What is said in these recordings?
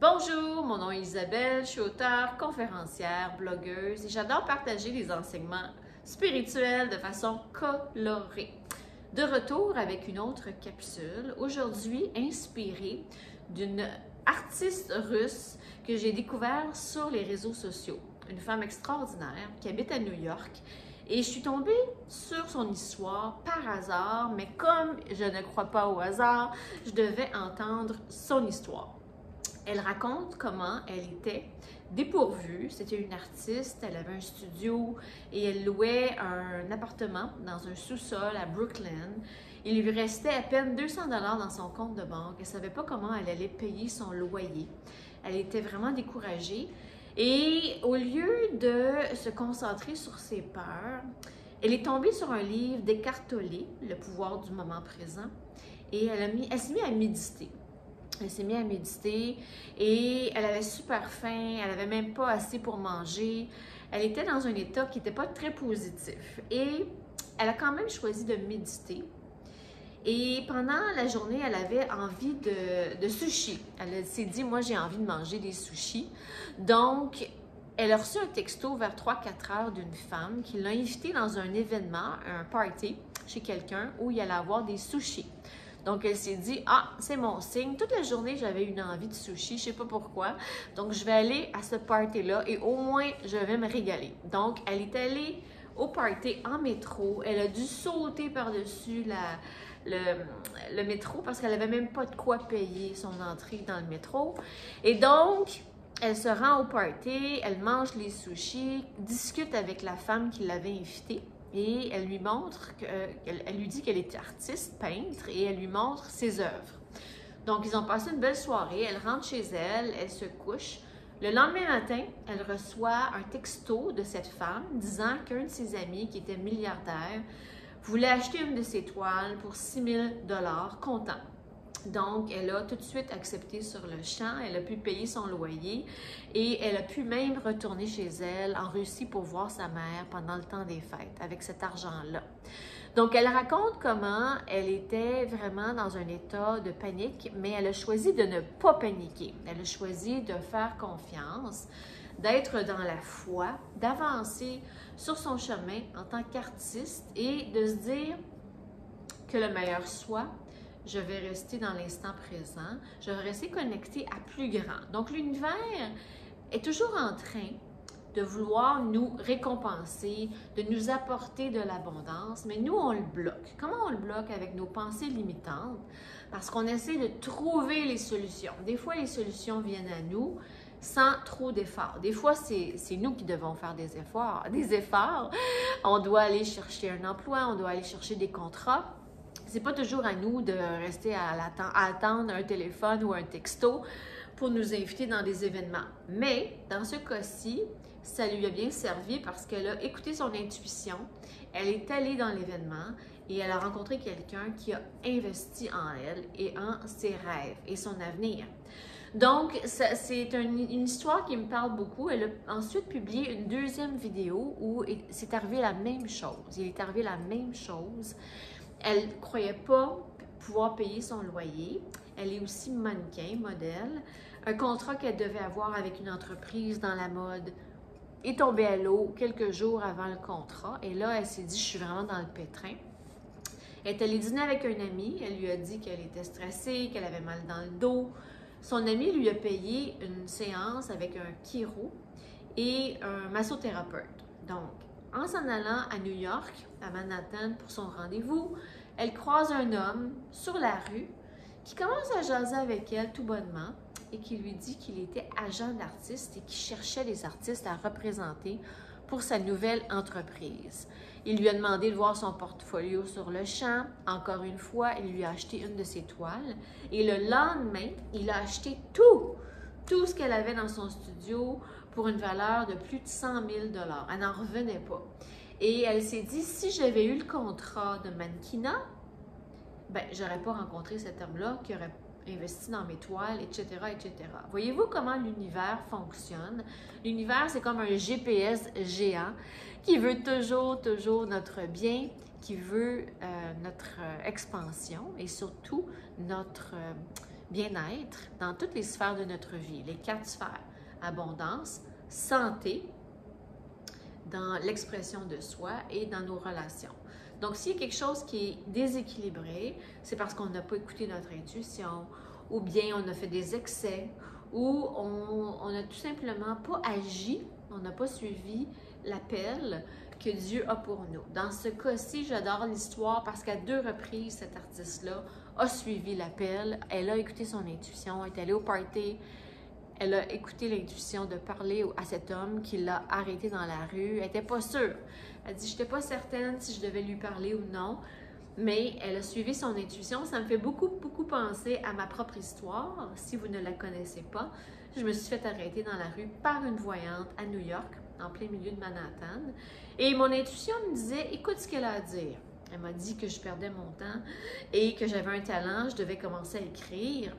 Bonjour, mon nom est Isabelle, je suis auteure, conférencière, blogueuse et j'adore partager les enseignements spirituels de façon colorée. De retour avec une autre capsule, aujourd'hui inspirée d'une artiste russe que j'ai découvert sur les réseaux sociaux. Une femme extraordinaire qui habite à New York et je suis tombée sur son histoire par hasard, mais comme je ne crois pas au hasard, je devais entendre son histoire. Elle raconte comment elle était dépourvue. C'était une artiste, elle avait un studio et elle louait un appartement dans un sous-sol à Brooklyn. Il lui restait à peine 200 $ dans son compte de banque. Elle ne savait pas comment elle allait payer son loyer. Elle était vraiment découragée. Et au lieu de se concentrer sur ses peurs, elle est tombée sur un livre d'Eckhart Tolle, Le pouvoir du moment présent, et elle s'est mise à méditer. Elle s'est mise à méditer et elle avait super faim, elle n'avait même pas assez pour manger. Elle était dans un état qui n'était pas très positif et elle a quand même choisi de méditer. Et pendant la journée, elle avait envie de sushi. Elle s'est dit, moi j'ai envie de manger des sushis. Donc, elle a reçu un texto vers 3-4 heures d'une femme qui l'a invitée dans un événement, un party chez quelqu'un où il allait avoir des sushis. Donc, elle s'est dit, ah, c'est mon signe. Toute la journée, j'avais une envie de sushi, je ne sais pas pourquoi. Donc, je vais aller à ce party-là et au moins, je vais me régaler. Donc, elle est allée au party en métro. Elle a dû sauter par-dessus le métro parce qu'elle n'avait même pas de quoi payer son entrée dans le métro. Et donc, elle se rend au party, elle mange les sushis, discute avec la femme qui l'avait invitée. Et elle lui montre, elle lui dit qu'elle est artiste, peintre, et elle lui montre ses œuvres. Donc, ils ont passé une belle soirée, elle rentre chez elle, elle se couche. Le lendemain matin, elle reçoit un texto de cette femme disant qu'un de ses amis, qui était milliardaire, voulait acheter une de ses toiles pour 6 000 $ comptant. Donc, elle a tout de suite accepté sur le champ, elle a pu payer son loyer et elle a pu même retourner chez elle en Russie pour voir sa mère pendant le temps des fêtes avec cet argent-là. Donc, elle raconte comment elle était vraiment dans un état de panique, mais elle a choisi de ne pas paniquer. Elle a choisi de faire confiance, d'être dans la foi, d'avancer sur son chemin en tant qu'artiste et de se dire que le meilleur soit. Je vais rester dans l'instant présent, je vais rester connectée à plus grand. Donc, l'univers est toujours en train de vouloir nous récompenser, de nous apporter de l'abondance, mais nous, on le bloque. Comment on le bloque? Avec nos pensées limitantes, parce qu'on essaie de trouver les solutions. Des fois, les solutions viennent à nous sans trop d'efforts. Des fois, c'est nous qui devons faire des efforts. On doit aller chercher un emploi, on doit aller chercher des contrats. C'est pas toujours à nous de rester à attendre un téléphone ou un texto pour nous inviter dans des événements. Mais dans ce cas-ci, ça lui a bien servi parce qu'elle a écouté son intuition, elle est allée dans l'événement et elle a rencontré quelqu'un qui a investi en elle et en ses rêves et son avenir. Donc, c'est une histoire qui me parle beaucoup. Elle a ensuite publié une deuxième vidéo où c'est arrivé la même chose. Il est arrivé la même chose. Elle ne croyait pas pouvoir payer son loyer. Elle est aussi mannequin, modèle. Un contrat qu'elle devait avoir avec une entreprise dans la mode est tombé à l'eau quelques jours avant le contrat. Et là, elle s'est dit, je suis vraiment dans le pétrin. Elle est allée dîner avec un ami. Elle lui a dit qu'elle était stressée, qu'elle avait mal dans le dos. Son ami lui a payé une séance avec un chiro et un massothérapeute. Donc, en s'en allant à New York, à Manhattan, pour son rendez-vous, elle croise un homme sur la rue qui commence à jaser avec elle tout bonnement et qui lui dit qu'il était agent d'artiste et qu'il cherchait des artistes à représenter pour sa nouvelle entreprise. Il lui a demandé de voir son portfolio sur le champ. Encore une fois, il lui a acheté une de ses toiles et le lendemain, il a acheté tout ce qu'elle avait dans son studio pour une valeur de plus de 100 000 $. Elle n'en revenait pas. Et elle s'est dit, si j'avais eu le contrat de mannequinat, ben, j'aurais pas rencontré cet homme-là qui aurait investi dans mes toiles, etc., etc. Voyez-vous comment l'univers fonctionne? L'univers, c'est comme un GPS géant qui veut toujours notre bien, qui veut notre expansion et surtout notre bien-être dans toutes les sphères de notre vie, les 4 sphères, abondance, santé, dans l'expression de soi et dans nos relations. Donc, s'il y a quelque chose qui est déséquilibré, c'est parce qu'on n'a pas écouté notre intuition, ou bien on a fait des excès, ou on n'a tout simplement pas agi, on n'a pas suivi l'appel que Dieu a pour nous. Dans ce cas-ci, j'adore l'histoire parce qu'à 2 reprises, cette artiste-là a suivi l'appel, elle a écouté son intuition, elle est allée au party, elle a écouté l'intuition de parler à cet homme qui l'a arrêté dans la rue. Elle n'était pas sûre. Elle dit, je n'étais pas certaine si je devais lui parler ou non, mais elle a suivi son intuition. Ça me fait beaucoup penser à ma propre histoire. Si vous ne la connaissez pas, je me suis fait arrêter dans la rue par une voyante à New York, en plein milieu de Manhattan. Et mon intuition me disait, écoute ce qu'elle a à dire. Elle m'a dit que je perdais mon temps et que j'avais un talent, je devais commencer à écrire.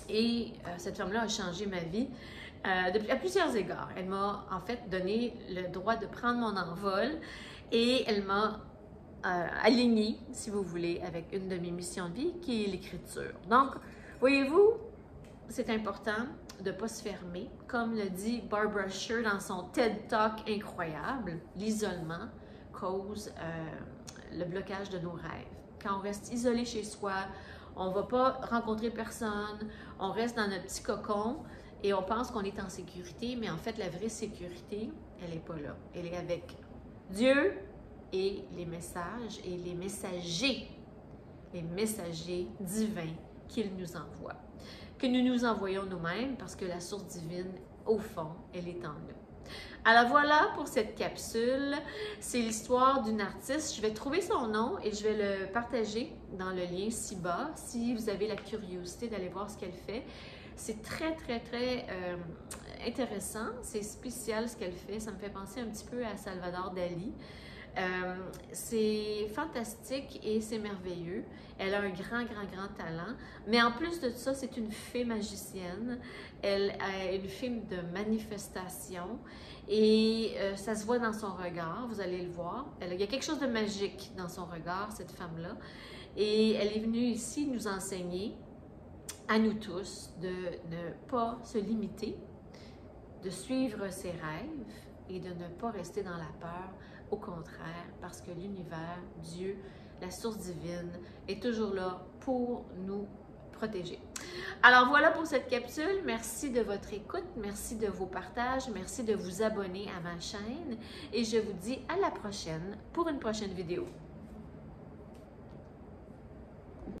Et cette femme-là a changé ma vie à plusieurs égards. Elle m'a en fait donné le droit de prendre mon envol et elle m'a alignée, si vous voulez, avec une de mes missions de vie qui est l'écriture. Donc, voyez-vous, c'est important de ne pas se fermer. Comme le dit Barbara Sher dans son TED Talk incroyable, l'isolement cause le blocage de nos rêves. Quand on reste isolé chez soi, on ne va pas rencontrer personne, on reste dans notre petit cocon et on pense qu'on est en sécurité, mais en fait, la vraie sécurité, elle n'est pas là. Elle est avec Dieu et les messages et les messagers divins qu'il nous envoie. Que nous nous envoyons nous-mêmes parce que la source divine, au fond, elle est en nous. Alors voilà pour cette capsule, c'est l'histoire d'une artiste. Je vais trouver son nom et je vais le partager dans le lien ci-bas si vous avez la curiosité d'aller voir ce qu'elle fait. C'est très intéressant, c'est spécial ce qu'elle fait, ça me fait penser un petit peu à Salvador Dali. C'est fantastique et c'est merveilleux. Elle a un grand talent. Mais en plus de ça, c'est une fée magicienne. Elle est une fée de manifestation et ça se voit dans son regard, vous allez le voir. Il y a quelque chose de magique dans son regard, cette femme-là. Et elle est venue ici nous enseigner, à nous tous, de ne pas se limiter, de suivre ses rêves et de ne pas rester dans la peur. Au contraire, parce que l'univers, Dieu, la source divine est toujours là pour nous protéger. Alors voilà pour cette capsule. Merci de votre écoute, merci de vos partages, merci de vous abonner à ma chaîne et je vous dis à la prochaine pour une prochaine vidéo.